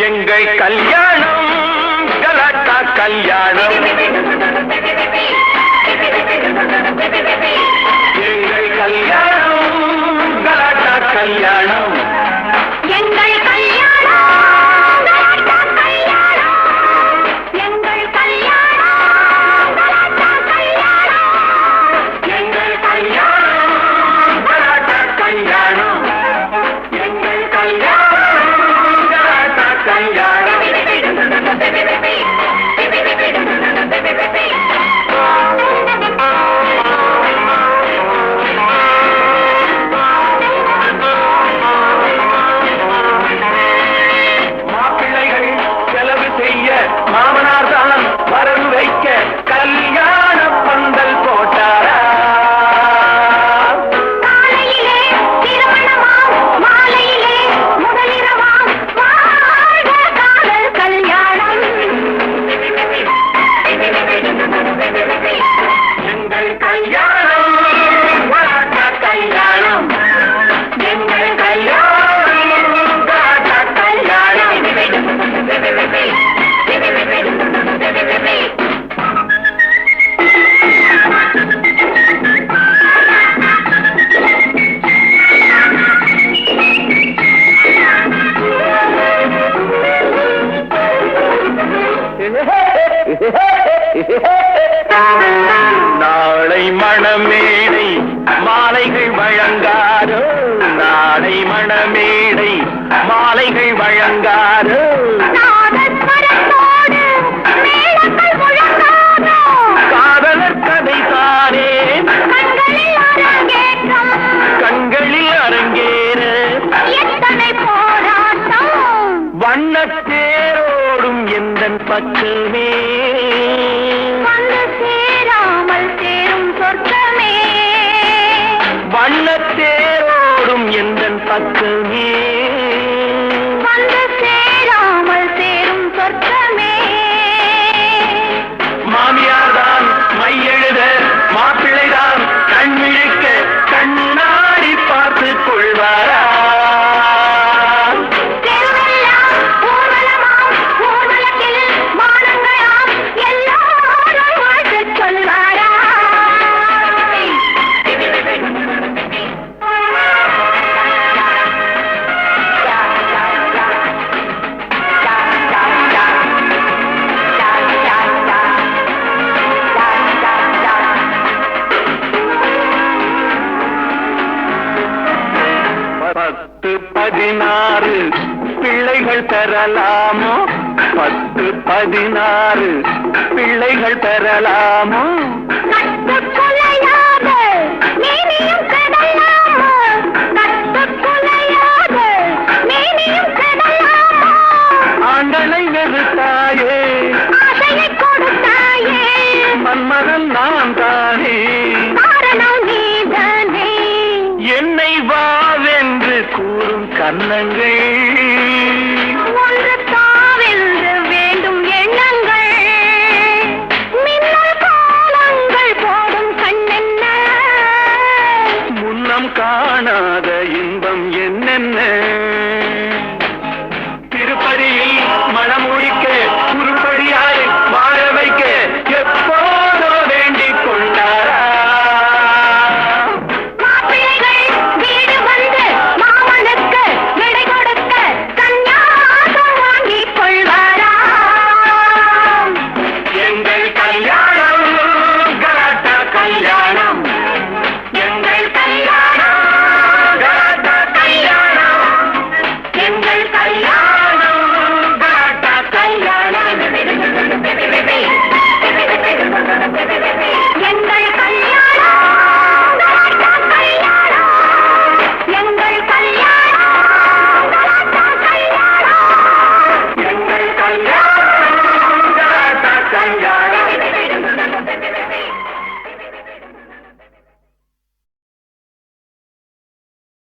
எங்கள் கல்யாணம் கலாட்டா கல்யாணம் எங்கள் கல்யாணம் கலாட்டா கல்யாணம் எங்கள் கல்யாணம் கலாட்டா கல்யாணம் எங்கள் கல்யாணம் கலாட்டா கல்யாணம் எங்கள் கல்யாணம் கலாட்டா கல்யாணம் எங்கள் கல்யாணம் கலாட்டா கல்யாணம் மாப்பிள்ளைகள் செலவு செய்ய மாமனார் தான் வரவு வைக்க கல்யாண பந்தல் போட்டாரா காலையிலே திருமணமாம் மாலையிலே முதலிரவாம் வாழ்க காதல் கல்யாணம் எங்கள் கல்யாணம் கலாட்டா கல்யாணம் எங்கள் கல்யாணம் கலாட்டா கல்யாணம் நாளை மணமேடை மாலைகள் வழங்காரோ நாளை மணமேடை மாலைகள் வழங்காரோ நாதஸ்வரத்தோடு மேளங்கள் முழங்காதோ காதலர் கதை தானே கண்களில் அரங்கேற்றம் கண்களில் அரங்கேற எத்தனை போராட்டம் வண்ணத்தேரோடும் எந்தன் பக்கமே வந்து சேராமல் சேரும் சொர்க்கமே வண்ணத்தேரோடும் எந்தன் பக்கமே வந்து சேராமல் சேரும் சொர்க்கமே மாமியார் தான் மையெழுத மாப்பிள்ளைதான் கண்மிழிக்க கண்ணாடி பார்த்து கொள்வாரா தெருவெல்லாம் ஊர்வலமாம் ஊர்வலத்தில் மானங்களாம் எல்லாரும் வாழ்த்துச் சொல்வாரா பத்து 16 பிள்ளைகள் பெறலாமோ 10-16 பிள்ளைகள் பெறலாமோ கட்டுக்குலையாக மேனியும் கடலாமோ கட்டுக்குலையாக மேனியும் கடலாமோ ஆண்டனை வெறுத்தாயே ஆசையை கொடுத்தாயே மன்மகன் நான் தானே காரணம் நீதானே என்னை வாவென்று கூறும் கன்னங்கள்